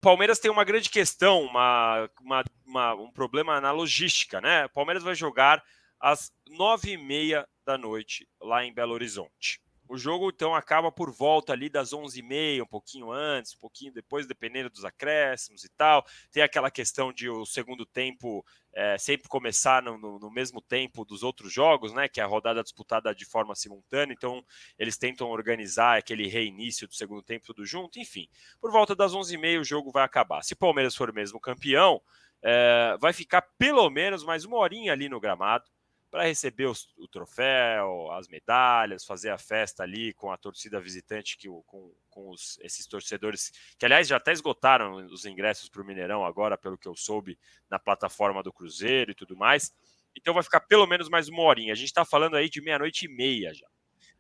Palmeiras tem uma grande questão, um problema na logística, né? O Palmeiras vai jogar às 9h30 da noite lá em Belo Horizonte. O jogo, então, acaba por volta ali das 11h30, um pouquinho antes, um pouquinho depois, dependendo dos acréscimos e tal. Tem aquela questão de o segundo tempo sempre começar no mesmo tempo dos outros jogos, né? Que é a rodada disputada de forma simultânea. Então, eles tentam organizar aquele reinício do segundo tempo tudo junto. Enfim, por volta das 11h30 o jogo vai acabar. Se o Palmeiras for mesmo campeão, vai ficar pelo menos mais uma horinha ali no gramado para receber o troféu, as medalhas, fazer a festa ali com a torcida visitante, com esses torcedores, que aliás já até esgotaram os ingressos para o Mineirão agora, pelo que eu soube, na plataforma do Cruzeiro e tudo mais. Então vai ficar pelo menos mais uma horinha. A gente está falando aí de 00h30 já.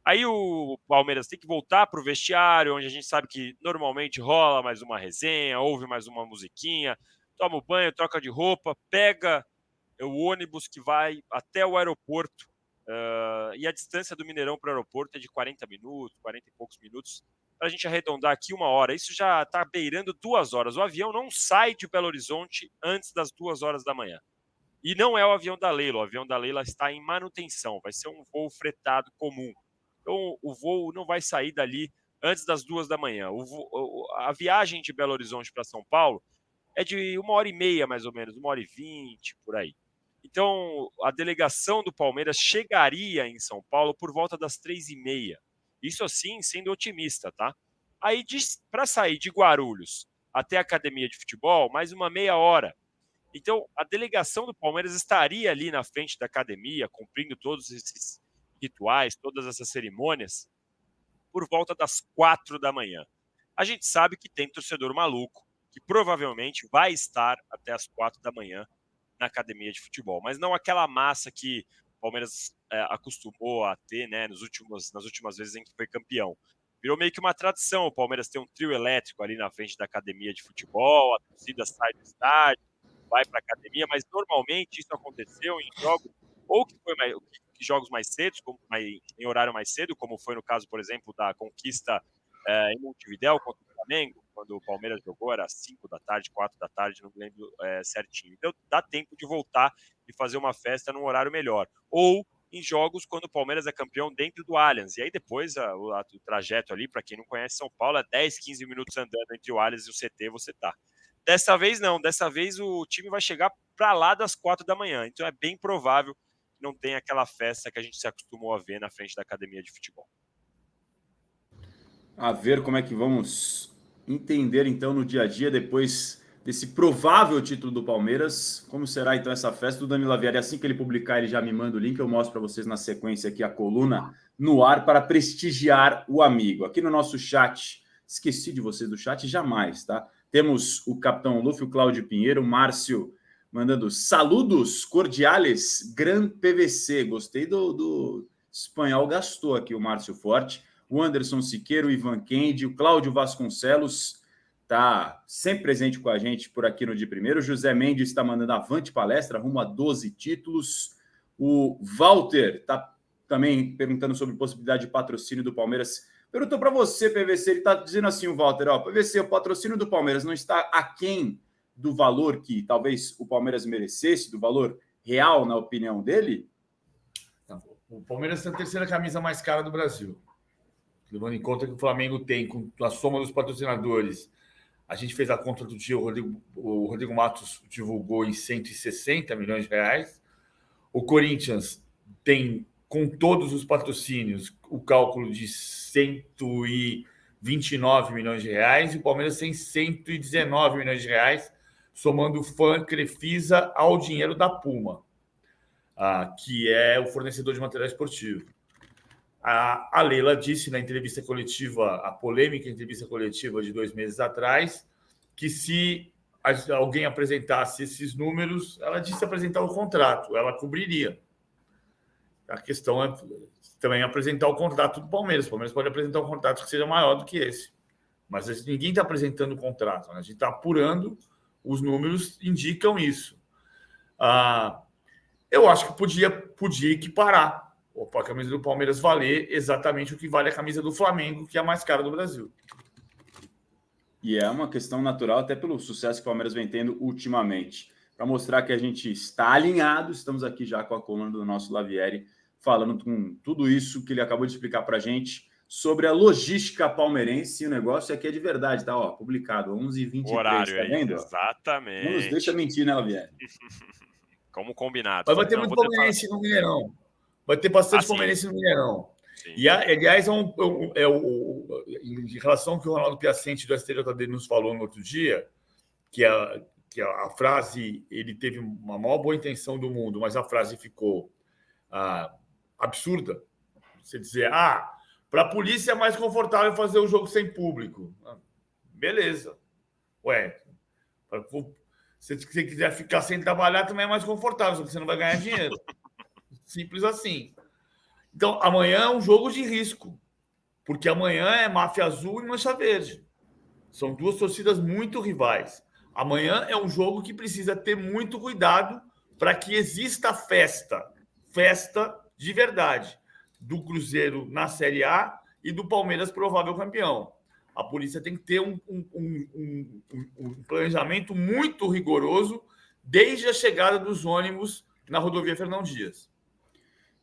Aí o Palmeiras tem que voltar para o vestiário, onde a gente sabe que normalmente rola mais uma resenha, ouve mais uma musiquinha, toma o banho, troca de roupa, pega o ônibus que vai até o aeroporto, e a distância do Mineirão para o aeroporto é de 40 minutos, 40 e poucos minutos, para a gente arredondar aqui 1 hora. Isso já está beirando 2 horas. O avião não sai de Belo Horizonte antes das 2 horas da manhã. E não é o avião da Leila. O avião da Leila está em manutenção. Vai ser um voo fretado comum. Então, o voo não vai sair dali antes das 2 da manhã. A viagem de Belo Horizonte para São Paulo é de 1h30, mais ou menos, 1h20, por aí. Então, a delegação do Palmeiras chegaria em São Paulo por volta das 3h30. Isso assim, sendo otimista, tá? Aí, para sair de Guarulhos até a academia de futebol, mais uma meia hora. Então, a delegação do Palmeiras estaria ali na frente da academia, cumprindo todos esses rituais, todas essas cerimônias, por volta das 4 da manhã. A gente sabe que tem torcedor maluco, que provavelmente vai estar até as 4 da manhã na academia de futebol, mas não aquela massa que o Palmeiras acostumou a ter, né, nas últimas vezes em que foi campeão. Virou meio que uma tradição o Palmeiras ter um trio elétrico ali na frente da academia de futebol, a torcida sai do estádio, vai para a academia, mas normalmente isso aconteceu em jogos ou que jogos mais cedo, em horário mais cedo, como foi no caso, por exemplo, da conquista em Montevidéu contra o Flamengo, quando o Palmeiras jogou, era 5 da tarde, 4 da tarde, não me lembro certinho. Então dá tempo de voltar e fazer uma festa num horário melhor. Ou em jogos quando o Palmeiras é campeão dentro do Allianz. E aí depois o trajeto ali, para quem não conhece São Paulo, é 10, 15 minutos andando entre o Allianz e o CT, você tá. Dessa vez não, dessa vez o time vai chegar para lá das 4 da manhã. Então é bem provável que não tenha aquela festa que a gente se acostumou a ver na frente da academia de futebol. A ver como é que vamos entender então no dia a dia, depois desse provável título do Palmeiras, como será então essa festa do Danilo Avieri. Assim que ele publicar, ele já me manda o link, eu mostro para vocês na sequência aqui a coluna no ar para prestigiar o amigo. Aqui no nosso chat, esqueci de vocês do chat, jamais, tá? Temos o Capitão Luffy, o Cláudio Pinheiro, o Márcio mandando saludos cordiais, Gran PVC. Gostei do espanhol, gastou aqui o Márcio Forte. O Anderson Siqueiro, o Ivan Kendi, o Cláudio Vasconcelos está sempre presente com a gente por aqui no De Primeiro. O José Mendes está mandando avante palestra, rumo a 12 títulos. O Walter está também perguntando sobre possibilidade de patrocínio do Palmeiras. Perguntou para você, PVC, ele está dizendo assim, o Walter, PVC, o patrocínio do Palmeiras não está aquém do valor que talvez o Palmeiras merecesse, do valor real, na opinião dele? O Palmeiras tem a terceira camisa mais cara do Brasil. Levando em conta que o Flamengo tem, com a soma dos patrocinadores, a gente fez a conta do dia, o Rodrigo Matos divulgou em 160 milhões de reais. O Corinthians tem, com todos os patrocínios, o cálculo de 129 milhões de reais, e o Palmeiras tem 119 milhões de reais, somando o FAN, Crefisa ao dinheiro da Puma, que é o fornecedor de material esportivo. A Leila disse na entrevista coletiva, a polêmica entrevista coletiva de 2 meses atrás, que se alguém apresentasse esses números, ela disse apresentar o contrato, ela cobriria. A questão é também apresentar o contrato do Palmeiras. O Palmeiras pode apresentar um contrato que seja maior do que esse. Mas ninguém está apresentando o contrato, né? A gente está apurando, os números indicam isso. Eu acho que podia equiparar a camisa do Palmeiras valer exatamente o que vale a camisa do Flamengo, que é a mais cara do Brasil. E é uma questão natural, até pelo sucesso que o Palmeiras vem tendo ultimamente. Para mostrar que a gente está alinhado, estamos aqui já com a coluna do nosso Lavieri, falando com tudo isso que ele acabou de explicar para a gente sobre a logística palmeirense. E o negócio aqui é de verdade, tá? Ó, publicado, 11h23, Horário tá aí, vendo? exatamente. Não nos deixa mentir, né, Lavieri? Como combinado. Mas vai ter muito palmeirense no Mineirão. Vai ter bastante palmeirense no Mineirão. Sim. E, aliás, em relação ao que o Ronaldo Piacente do STJD nos falou no outro dia, que a frase, ele teve uma maior boa intenção do mundo, mas a frase ficou absurda. Você dizer, para a polícia é mais confortável fazer o jogo sem público. Beleza. Ué, se você quiser ficar sem trabalhar, também é mais confortável, só que você não vai ganhar dinheiro. Simples assim. Então, amanhã é um jogo de risco, porque amanhã é Máfia Azul e Mancha Verde. São duas torcidas muito rivais. Amanhã é um jogo que precisa ter muito cuidado para que exista festa de verdade, do Cruzeiro na Série A e do Palmeiras provável campeão. A polícia tem que ter um planejamento muito rigoroso desde a chegada dos ônibus na rodovia Fernão Dias.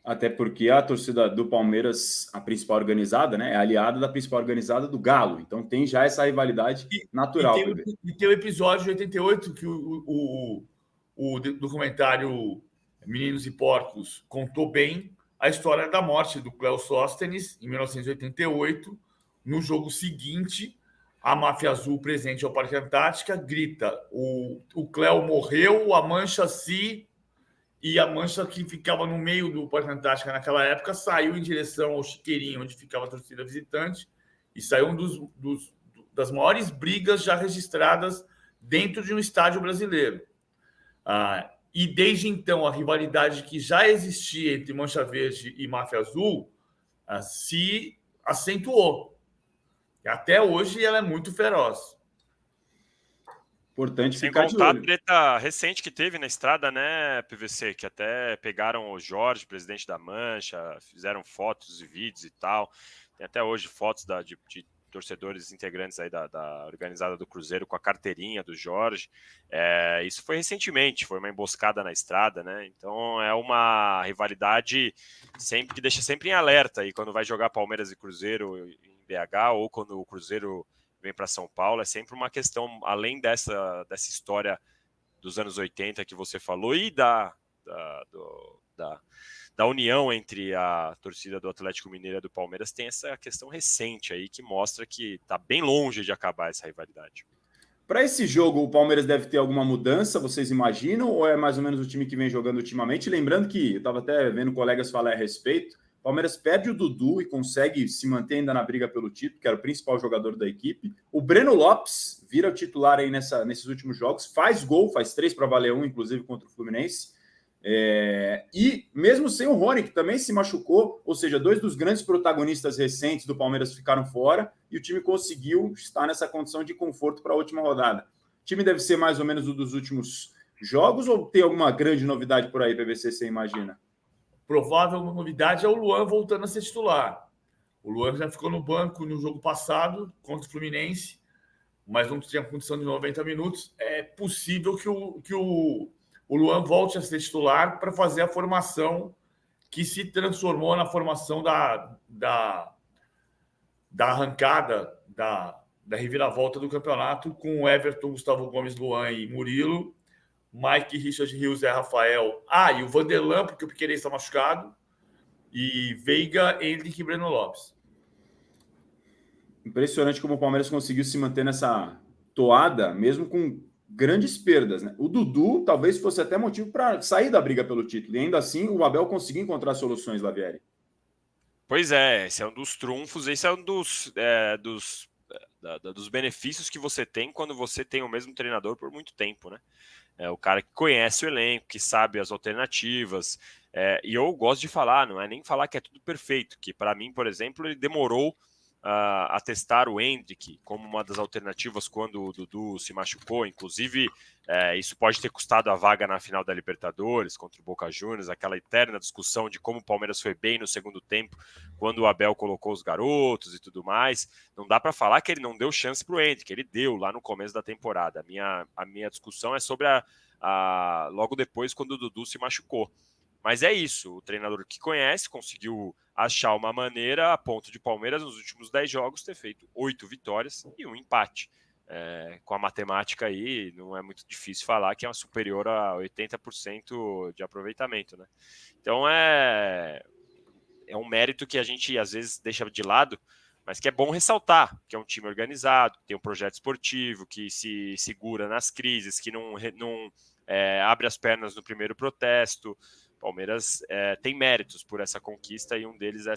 Até porque a torcida do Palmeiras, a principal organizada, né, é aliada da principal organizada do Galo. Então tem já essa rivalidade natural. E tem o episódio de 88 que o documentário Meninos e Porcos contou bem a história da morte do Cléo Sóstenes em 1988. No jogo seguinte, a Máfia Azul, presente ao Parque Antártica, grita: o Cléo morreu, a Mancha se... E a Mancha, que ficava no meio do Parque Antártica naquela época, saiu em direção ao chiqueirinho, onde ficava a torcida visitante, e saiu das maiores brigas já registradas dentro de um estádio brasileiro. E desde então, a rivalidade que já existia entre Mancha Verde e Máfia Azul se acentuou. Até hoje, ela é muito feroz. Importante Sem ficar contar de olho. A treta recente que teve na estrada, né, PVC, que até pegaram o Jorge, presidente da Mancha, fizeram fotos e vídeos e tal. Tem até hoje fotos de torcedores integrantes aí da organizada do Cruzeiro com a carteirinha do Jorge. Isso foi recentemente, foi uma emboscada na estrada, né? Então é uma rivalidade que deixa sempre em alerta aí quando vai jogar Palmeiras e Cruzeiro em BH ou quando o Cruzeiro vem para São Paulo. É sempre uma questão, além dessa história dos anos 80 que você falou e da união entre a torcida do Atlético Mineiro e do Palmeiras, tem essa questão recente aí que mostra que está bem longe de acabar essa rivalidade. Para esse jogo, o Palmeiras deve ter alguma mudança, vocês imaginam? Ou é mais ou menos o time que vem jogando ultimamente? Lembrando que eu estava até vendo colegas falar a respeito, o Palmeiras perde o Dudu e consegue se manter ainda na briga pelo título, que era o principal jogador da equipe. O Breno Lopes vira o titular aí nesses últimos jogos, faz gol, faz 3 para valer 1, inclusive contra o Fluminense. E mesmo sem o Rony, que também se machucou, ou seja, 2 dos grandes protagonistas recentes do Palmeiras ficaram fora e o time conseguiu estar nessa condição de conforto para a última rodada. O time deve ser mais ou menos o dos últimos jogos ou tem alguma grande novidade por aí, PVC, você imagina? Provável novidade é o Luan voltando a ser titular. O Luan já ficou no banco no jogo passado contra o Fluminense, mas não tinha condição de 90 minutos. É possível que o Luan volte a ser titular para fazer a formação que se transformou na formação da arrancada, da reviravolta do campeonato, com Everton, Gustavo Gomes, Luan e Murilo, Mike, Richard Rios e Rafael. E o Vanderlan, porque o Piquerez está machucado, e Veiga, Henrique e Breno Lopes. Impressionante como o Palmeiras conseguiu se manter nessa toada, mesmo com grandes perdas, né? O Dudu talvez fosse até motivo para sair da briga pelo título, e ainda assim o Abel conseguiu encontrar soluções, Lavieri. Pois é, esse é um dos trunfos, esse é um dos benefícios que você tem quando você tem o mesmo treinador por muito tempo, né? É o cara que conhece o elenco, que sabe as alternativas, e eu gosto de falar, não é nem falar que é tudo perfeito, que para mim, por exemplo, ele demorou a testar o Endrick como uma das alternativas quando o Dudu se machucou. Inclusive, isso pode ter custado a vaga na final da Libertadores contra o Boca Juniors, aquela eterna discussão de como o Palmeiras foi bem no segundo tempo, quando o Abel colocou os garotos e tudo mais. Não dá para falar que ele não deu chance para o Endrick, ele deu lá no começo da temporada. A minha discussão é sobre logo depois, quando o Dudu se machucou. Mas é isso, o treinador que conhece conseguiu achar uma maneira a ponto de Palmeiras nos últimos 10 jogos ter feito 8 vitórias e um empate. Com a matemática aí, não é muito difícil falar que é uma superior a 80% de aproveitamento, né? Então é um mérito que a gente às vezes deixa de lado, mas que é bom ressaltar, que é um time organizado, que tem um projeto esportivo, que se segura nas crises, que não abre as pernas no primeiro protesto. Palmeiras tem méritos por essa conquista e um deles é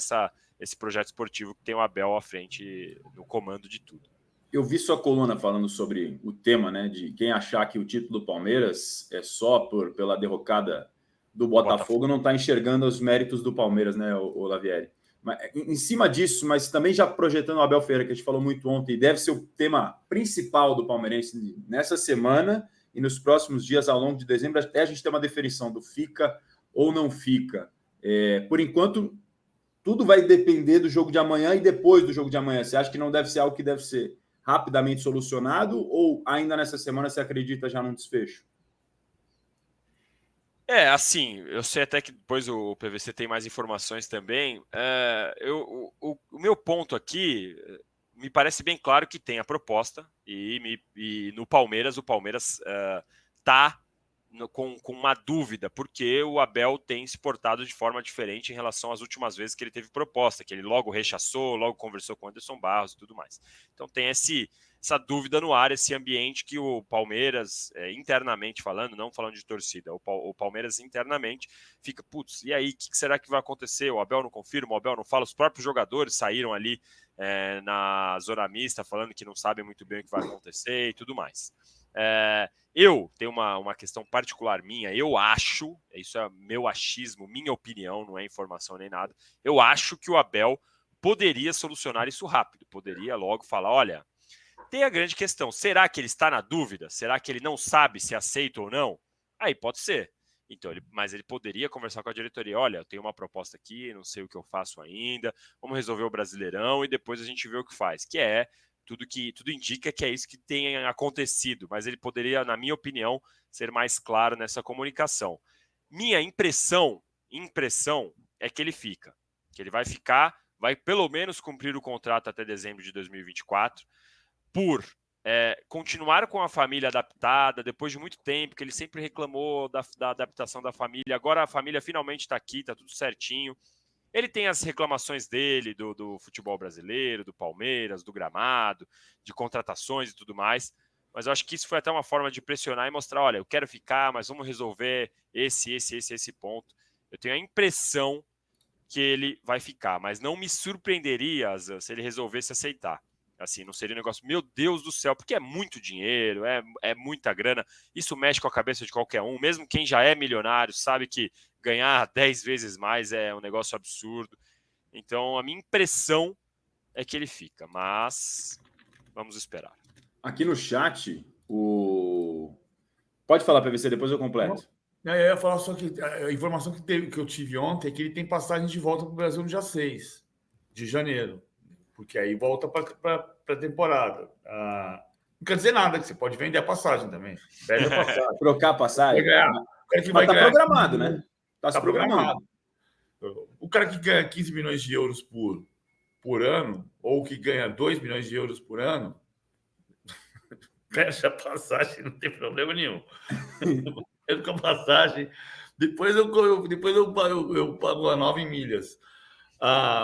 esse projeto esportivo que tem o Abel à frente no comando de tudo. Eu vi sua coluna falando sobre o tema, né, de quem achar que o título do Palmeiras é só pela derrocada do Botafogo não está enxergando os méritos do Palmeiras, né, o Lavieri. Mas, em cima disso, mas também já projetando o Abel Ferreira, que a gente falou muito ontem, deve ser o tema principal do palmeirense nessa semana e nos próximos dias, ao longo de dezembro, até a gente ter uma definição do fica ou não fica. Por enquanto, tudo vai depender do jogo de amanhã e depois do jogo de amanhã. Você acha que não deve ser algo que deve ser rapidamente solucionado ou ainda nessa semana você acredita já num desfecho? Assim, eu sei até que depois o PVC tem mais informações também. O meu ponto aqui, me parece bem claro que tem a proposta e no Palmeiras, o Palmeiras está com uma dúvida, porque o Abel tem se portado de forma diferente em relação às últimas vezes que ele teve proposta, que ele logo rechaçou, logo conversou com o Anderson Barros e tudo mais. Então tem essa dúvida no ar, esse ambiente que o Palmeiras, internamente falando, não falando de torcida, o Palmeiras internamente fica, putz, e aí, o que será que vai acontecer? O Abel não confirma, o Abel não fala, os próprios jogadores saíram ali na zona mista falando que não sabem muito bem o que vai acontecer e tudo mais. Eu tenho uma questão particular minha, eu acho, isso é meu achismo, minha opinião, não é informação nem nada, eu acho que o Abel poderia solucionar isso rápido, poderia logo falar, olha, tem a grande questão, será que ele está na dúvida? Será que ele não sabe se aceita ou não? Aí pode ser. Então, mas ele poderia conversar com a diretoria, olha, eu tenho uma proposta aqui, não sei o que eu faço ainda, vamos resolver o Brasileirão e depois a gente vê o que faz, que é tudo indica que é isso que tem acontecido, mas ele poderia, na minha opinião, ser mais claro nessa comunicação. Minha impressão é que ele fica, que ele vai ficar, vai pelo menos cumprir o contrato até dezembro de 2024, por continuar com a família adaptada, depois de muito tempo, que ele sempre reclamou da adaptação da família, agora a família finalmente está aqui, está tudo certinho. Ele tem as reclamações dele do futebol brasileiro, do Palmeiras, do gramado, de contratações e tudo mais, mas eu acho que isso foi até uma forma de pressionar e mostrar, olha, eu quero ficar, mas vamos resolver esse ponto. Eu tenho a impressão que ele vai ficar, mas não me surpreenderia se ele resolvesse aceitar. Assim, não seria um negócio, meu Deus do céu, porque é muito dinheiro, é muita grana, isso mexe com a cabeça de qualquer um, mesmo quem já é milionário sabe que ganhar 10 vezes mais é um negócio absurdo. Então, a minha impressão é que ele fica, mas vamos esperar. Aqui no chat, Pode falar, PVC, depois eu completo. Eu ia falar só que a informação que eu tive ontem é que ele tem passagem de volta para o Brasil no dia 6 de janeiro, porque aí volta para a temporada. Não quer dizer nada, que você pode vender a passagem também. Vende a passagem. Trocar a passagem? Mas está programado, né? Está se programando. O cara que ganha 15 milhões de euros por ano, ou que ganha 2 milhões de euros por ano, fecha a passagem, não tem problema nenhum. Eu com a passagem, depois eu pago a 9 milhas.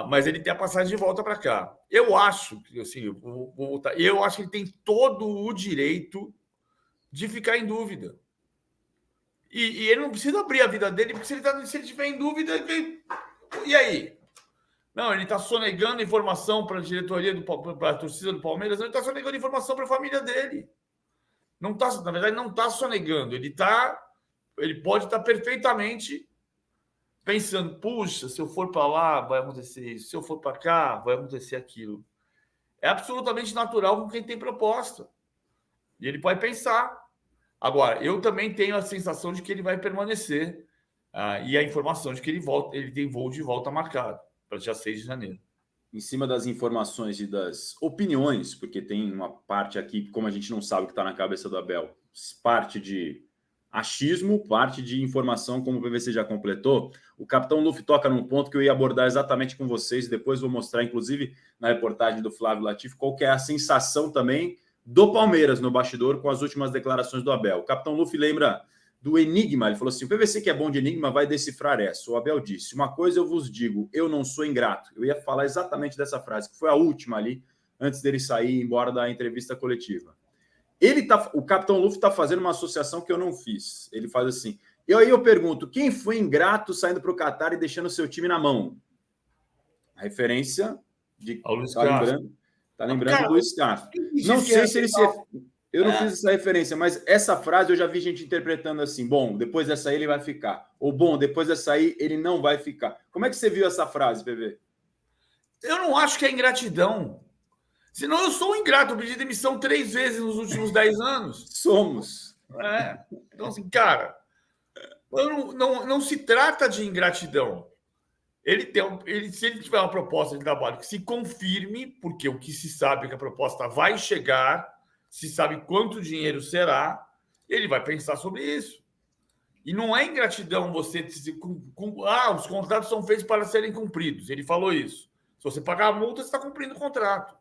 Mas ele tem a passagem de volta para cá. Eu acho que assim, vou voltar. Eu acho que ele tem todo o direito de ficar em dúvida. E ele não precisa abrir a vida dele, porque se ele estiver em dúvida, e aí? Não, ele está sonegando informação para a diretoria, para a torcida do Palmeiras, ele está sonegando informação para a família dele. Não tá, na verdade, não está sonegando. Ele pode estar perfeitamente pensando, puxa, se eu for para lá, vai acontecer isso. Se eu for para cá, vai acontecer aquilo. é absolutamente natural com quem tem proposta. E ele pode pensar. Agora, eu também tenho a sensação de que ele vai permanecer. E a informação de que ele tem voo de volta marcado para dia 6 de janeiro. Em cima das informações e das opiniões, porque tem uma parte aqui, como a gente não sabe o que está na cabeça do Abel, parte de achismo, parte de informação, como o PVC já completou. O Capitão Luffy toca num ponto que eu ia abordar exatamente com vocês, depois vou mostrar, inclusive, na reportagem do Flávio Latifi, qual que é a sensação também do Palmeiras no bastidor com as últimas declarações do Abel. O Capitão Luffy lembra do enigma, ele falou assim, o PVC que é bom de enigma vai decifrar essa. O Abel disse, uma coisa eu vos digo, eu não sou ingrato. Eu ia falar exatamente dessa frase, que foi a última ali, antes dele sair embora da entrevista coletiva. O Capitão Luffy está fazendo uma associação que eu não fiz. Ele faz assim, aí eu pergunto, quem foi ingrato saindo para o Qatar e deixando o seu time na mão? A referência de... Tá lembrando do Luiz Castro. Não sei se ele se... Eu não fiz essa referência, mas essa frase eu já vi gente interpretando assim, bom, depois dessa aí ele vai ficar. Ou, bom, depois dessa aí ele não vai ficar. Como é que você viu essa frase, PV? Eu não acho que é ingratidão. Senão eu sou um ingrato. Eu pedi demissão 3 vezes nos últimos 10 anos. Somos. Então, assim, cara, não se trata de ingratidão. Se ele tiver uma proposta de trabalho que se confirme, porque o que se sabe é que a proposta vai chegar, se sabe quanto dinheiro será, ele vai pensar sobre isso. E não é ingratidão você os contratos são feitos para serem cumpridos. Ele falou isso. Se você pagar a multa, você está cumprindo o contrato.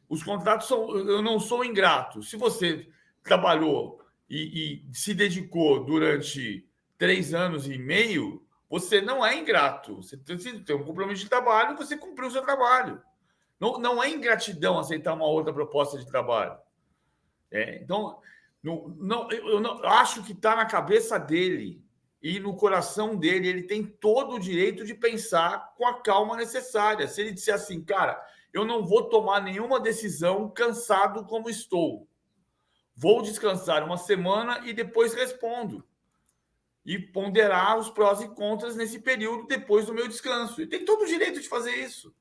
Os contratos são... Eu não sou ingrato. Se você trabalhou e se dedicou durante 3 anos e meio, você não é ingrato. Você tem um compromisso de trabalho, você cumpriu o seu trabalho. Não é ingratidão aceitar uma outra proposta de trabalho. Então, eu não acho que está na cabeça dele e no coração dele. Ele tem todo o direito de pensar com a calma necessária. Se ele disser assim, cara, eu não vou tomar nenhuma decisão cansado como estou. Vou descansar uma semana e depois respondo. E ponderar os prós e contras nesse período depois do meu descanso. Ele tem todo o direito de fazer isso.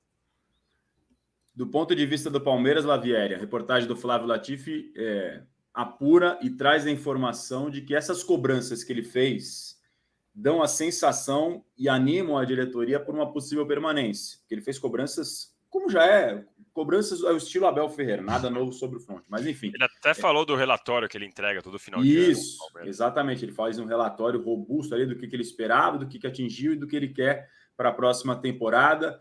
Do ponto de vista do Palmeiras, Lavieri, a reportagem do Flávio Latifi apura e traz a informação de que essas cobranças que ele fez dão a sensação e animam a diretoria por uma possível permanência. Porque ele fez cobranças, como já é, cobranças ao estilo Abel Ferreira, nada novo sobre o front. Mas, enfim. Ele até falou do relatório que ele entrega todo final de ano. Isso, exatamente. Ele faz um relatório robusto ali do que ele esperava, do que atingiu e do que ele quer para a próxima temporada.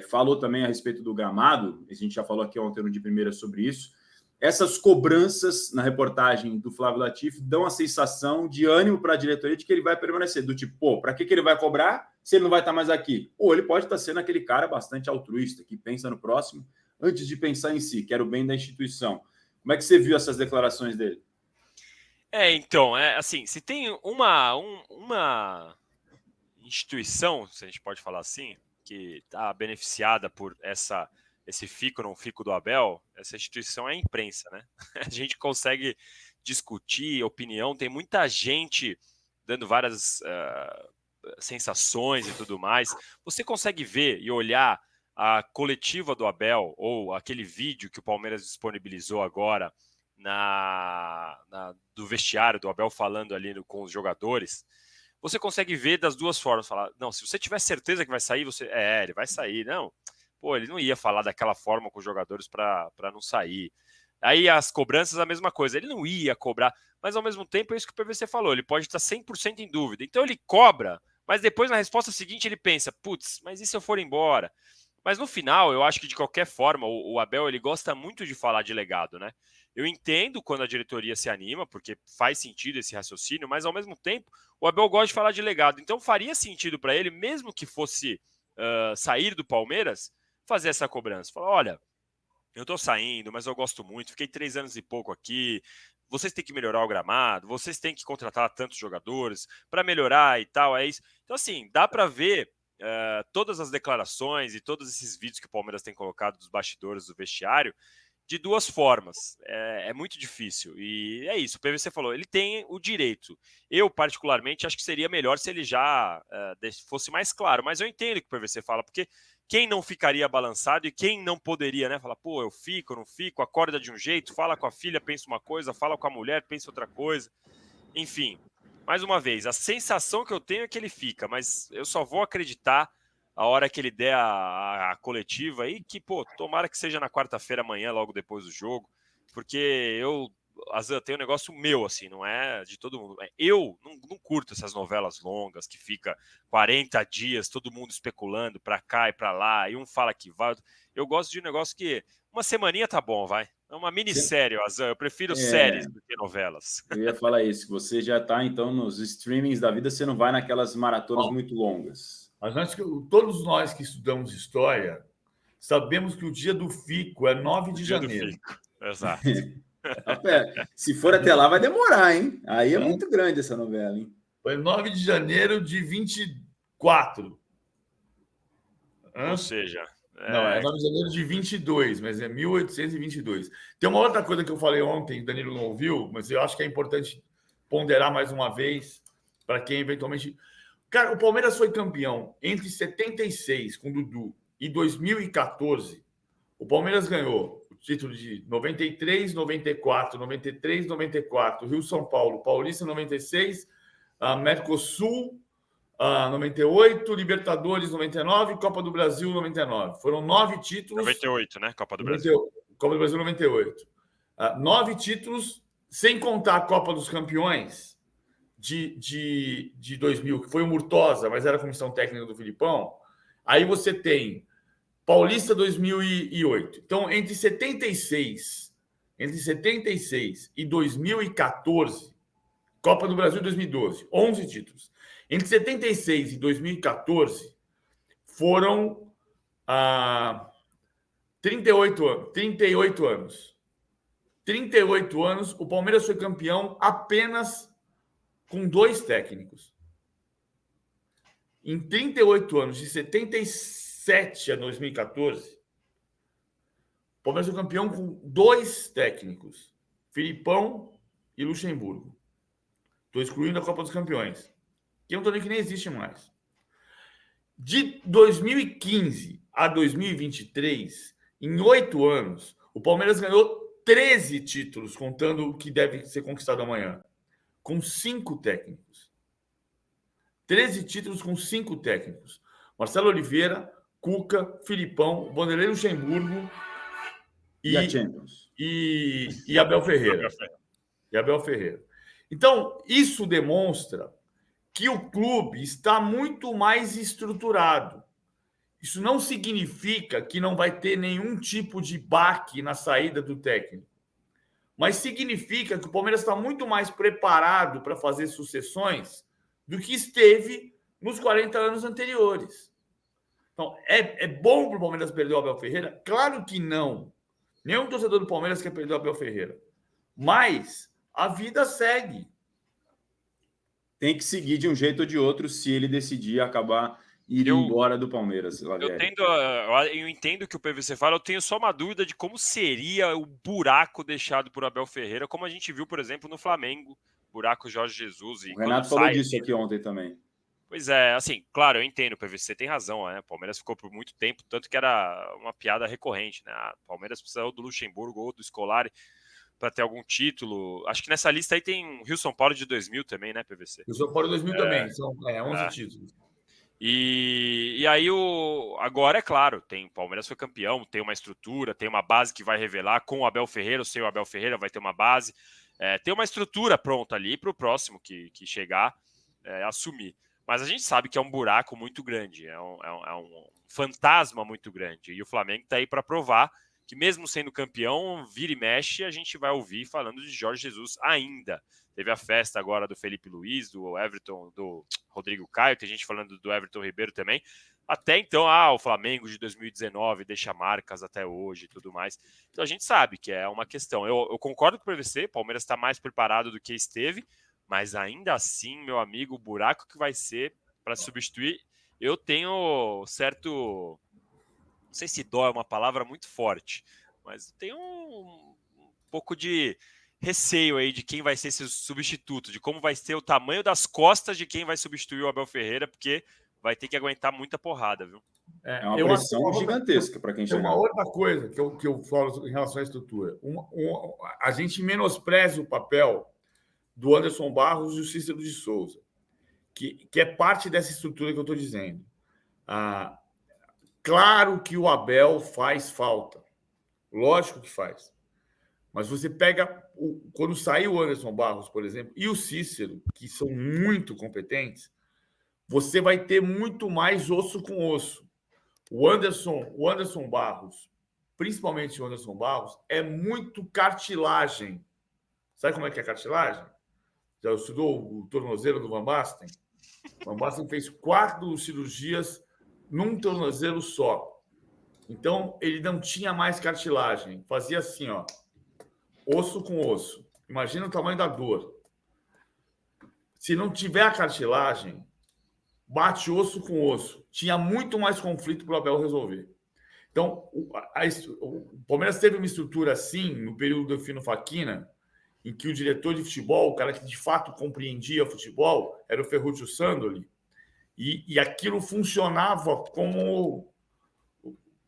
Falou também a respeito do gramado, a gente já falou aqui ontem no de primeira sobre isso. Essas cobranças na reportagem do Flávio Latifi dão a sensação de ânimo para a diretoria de que ele vai permanecer, do tipo, pô, para que ele vai cobrar se ele não vai estar mais aqui? Ou ele pode estar sendo aquele cara bastante altruísta, que pensa no próximo antes de pensar em si, que era o bem da instituição. Como é que você viu essas declarações dele? Então, assim, se tem uma instituição, se a gente pode falar assim, que está beneficiada por esse fico ou não fico do Abel, essa instituição é a imprensa, né? A gente consegue discutir opinião, tem muita gente dando várias sensações e tudo mais. Você consegue ver e olhar a coletiva do Abel ou aquele vídeo que o Palmeiras disponibilizou agora do vestiário do Abel falando ali com os jogadores. Você consegue ver das duas formas, falar, não, se você tiver certeza que vai sair, ele vai sair, não, pô, ele não ia falar daquela forma com os jogadores para não sair. Aí as cobranças, a mesma coisa, ele não ia cobrar, mas ao mesmo tempo é isso que o PVC falou, ele pode estar 100% em dúvida, então ele cobra, mas depois na resposta seguinte ele pensa, putz, mas e se eu for embora? Mas no final, eu acho que de qualquer forma, o Abel, ele gosta muito de falar de legado, né? Eu entendo quando a diretoria se anima, porque faz sentido esse raciocínio, mas ao mesmo tempo, o Abel gosta de falar de legado. Então faria sentido para ele, mesmo que fosse sair do Palmeiras, fazer essa cobrança. Falar, olha, eu tô saindo, mas eu gosto muito, fiquei 3 anos e pouco aqui, vocês têm que melhorar o gramado, vocês têm que contratar tantos jogadores para melhorar e tal, é isso. Então assim, dá para ver todas as declarações e todos esses vídeos que o Palmeiras tem colocado dos bastidores do vestiário de duas formas. É muito difícil. E é isso, o PVC falou, ele tem o direito. Eu, particularmente, acho que seria melhor se ele já fosse mais claro. Mas eu entendo o que o PVC fala, porque quem não ficaria balançado e quem não poderia, né? Falar, pô, eu fico, não fico, acorda de um jeito, fala com a filha, pensa uma coisa, fala com a mulher, pensa outra coisa. Enfim, mais uma vez, a sensação que eu tenho é que ele fica, mas eu só vou acreditar a hora que ele der a coletiva aí, que, pô, tomara que seja na quarta-feira amanhã, logo depois do jogo, porque eu tenho um negócio meu, assim, não é de todo mundo. Eu não curto essas novelas longas que fica 40 dias, todo mundo especulando pra cá e pra lá, e um fala que vai. Eu gosto de um negócio que uma semaninha tá bom, vai. É uma minissérie, Azan. Eu prefiro séries do que novelas. Eu ia falar isso, que você já tá, então, nos streamings da vida, você não vai naquelas maratonas muito longas. Mas todos nós que estudamos história sabemos que o dia do fico é 9 de janeiro. Dia do fico, exato. Se for até lá, vai demorar, hein? Aí é muito grande essa novela, hein? Foi 9 de janeiro de 24. Ou seja... Não, é 9 de janeiro de 22, mas é 1822. Tem uma outra coisa que eu falei ontem, o Danilo não ouviu, mas eu acho que é importante ponderar mais uma vez para quem eventualmente... Cara, o Palmeiras foi campeão entre 76, com o Dudu, e 2014. O Palmeiras ganhou o título de 93, 94, 93, 94, Rio-São Paulo, Paulista 96, Mercosul 98, Libertadores 99, Copa do Brasil 99. Foram 9 títulos. 98, né? Copa do Brasil. Copa do Brasil 98. 9 títulos, sem contar a Copa dos Campeões de 2000, que foi o Murtosa, mas era a comissão técnica do Filipão. Aí você tem Paulista 2008. Então, entre 76 e 2014, Copa do Brasil 2012, 11 títulos. Entre 76 e 2014, foram 38 anos. 38 anos, o Palmeiras foi campeão apenas com 2 técnicos. Em 38 anos, de 77 a 2014, o Palmeiras foi campeão com 2 técnicos, Filipão e Luxemburgo. Estou excluindo a Copa dos Campeões, que é um torneio que nem existe mais. De 2015 a 2023, em 8 anos, o Palmeiras ganhou 13 títulos, contando o que deve ser conquistado amanhã, com 5 técnicos. 13 títulos com 5 técnicos. Marcelo Oliveira, Cuca, Filipão, Vanderlei Luxemburgo e Abel Ferreira. E Abel Ferreira. Então, isso demonstra que o clube está muito mais estruturado. Isso não significa que não vai ter nenhum tipo de baque na saída do técnico, mas significa que o Palmeiras está muito mais preparado para fazer sucessões do que esteve nos 40 anos anteriores. Então, é bom para o Palmeiras perder o Abel Ferreira? Claro que não. Nenhum torcedor do Palmeiras quer perder o Abel Ferreira. Mas a vida segue. Tem que seguir de um jeito ou de outro se ele decidir acabar ir embora do Palmeiras. Eu entendo o que o PVC fala, eu tenho só uma dúvida de como seria o buraco deixado por Abel Ferreira, como a gente viu, por exemplo, no Flamengo, buraco Jorge Jesus. E o Renato falou disso aqui ontem também. Pois é, assim, claro, eu entendo, o PVC tem razão, né? O Palmeiras ficou por muito tempo, tanto que era uma piada recorrente, né? O Palmeiras precisou do Luxemburgo ou do Scolari para ter algum título. Acho que nessa lista aí tem o Rio-São Paulo de 2000 também, né, PVC? Rio-São Paulo de 2000 também, são 11 títulos. E aí, agora, é claro, o Palmeiras foi campeão, tem uma estrutura, tem uma base que vai revelar, com o Abel Ferreira, ou sem o Abel Ferreira vai ter uma base, tem uma estrutura pronta ali para o próximo que chegar assumir. Mas a gente sabe que é um buraco muito grande, é um fantasma muito grande, e o Flamengo está aí para provar que mesmo sendo campeão, vira e mexe, a gente vai ouvir falando de Jorge Jesus ainda. Teve a festa agora do Felipe Luiz, do Everton, do Rodrigo Caio, tem gente falando do Everton Ribeiro também. Até então, o Flamengo de 2019 deixa marcas até hoje e tudo mais. Então a gente sabe que é uma questão. Eu concordo com o PVC, o Palmeiras está mais preparado do que esteve, mas ainda assim, meu amigo, o buraco que vai ser para substituir, eu tenho certo... Não sei se dó é uma palavra muito forte, mas tem um pouco de receio aí de quem vai ser esse substituto, de como vai ser o tamanho das costas de quem vai substituir o Abel Ferreira, porque vai ter que aguentar muita porrada, viu? É uma pressão gigantesca para quem chega. Uma outra coisa que eu falo em relação à estrutura. A gente menospreza o papel do Anderson Barros e o Cícero de Souza, que é parte dessa estrutura que eu estou dizendo. Claro que o Abel faz falta. Lógico que faz. Mas você pega... Quando saiu o Anderson Barros, por exemplo, e o Cícero, que são muito competentes, você vai ter muito mais osso com osso. O Anderson Barros, principalmente o Anderson Barros, é muito cartilagem. Sabe como é que é cartilagem? Já estudou o tornozelo do Van Basten? O Van Basten fez 4 cirurgias num tornozelo só. Então, ele não tinha mais cartilagem. Fazia assim, ó, osso com osso. Imagina o tamanho da dor. Se não tiver a cartilagem, bate osso com osso. Tinha muito mais conflito para o Abel resolver. Então, o Palmeiras teve uma estrutura assim, no período do Delfino Facchina, em que o diretor de futebol, o cara que de fato compreendia futebol, era o Ferruccio Sandoli, e aquilo funcionava como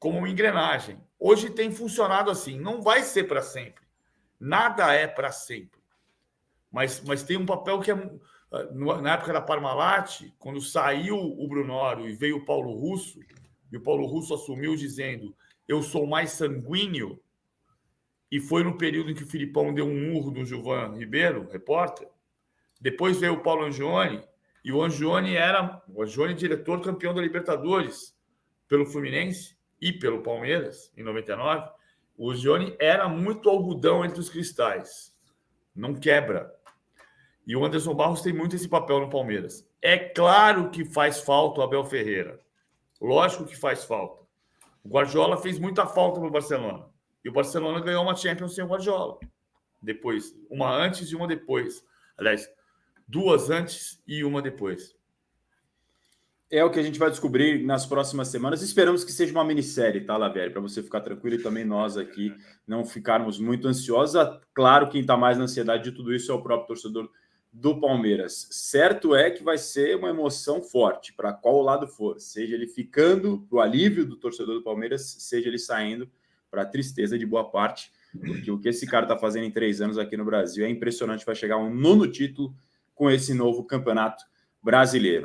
uma engrenagem. Hoje tem funcionado assim. Não vai ser para sempre. Nada é para sempre. Mas tem um papel que é... Na época da Parmalat, quando saiu o Brunoro e veio o Paulo Russo, e o Paulo Russo assumiu dizendo: eu sou mais sanguíneo, e foi no período em que o Filipão deu um murro no Gilvan Ribeiro, repórter. Depois veio o Paulo Angione, e o Angione diretor campeão da Libertadores pelo Fluminense e pelo Palmeiras, em 99. O Angione era muito algodão entre os cristais. Não quebra. E o Anderson Barros tem muito esse papel no Palmeiras. É claro que faz falta o Abel Ferreira. Lógico que faz falta. O Guardiola fez muita falta para o Barcelona. E o Barcelona ganhou uma Champions sem o Guardiola. Depois, uma antes e uma depois. Aliás, 2 antes e uma depois. É o que a gente vai descobrir nas próximas semanas. Esperamos que seja uma minissérie, tá, Lavieri? Para você ficar tranquilo e também nós aqui não ficarmos muito ansiosos. Claro, quem está mais na ansiedade de tudo isso é o próprio torcedor do Palmeiras. Certo é que vai ser uma emoção forte, para qual lado for, seja ele ficando para o alívio do torcedor do Palmeiras, seja ele saindo para a tristeza de boa parte, porque o que esse cara está fazendo em 3 anos aqui no Brasil é impressionante. Vai chegar um 9º título com esse novo campeonato brasileiro.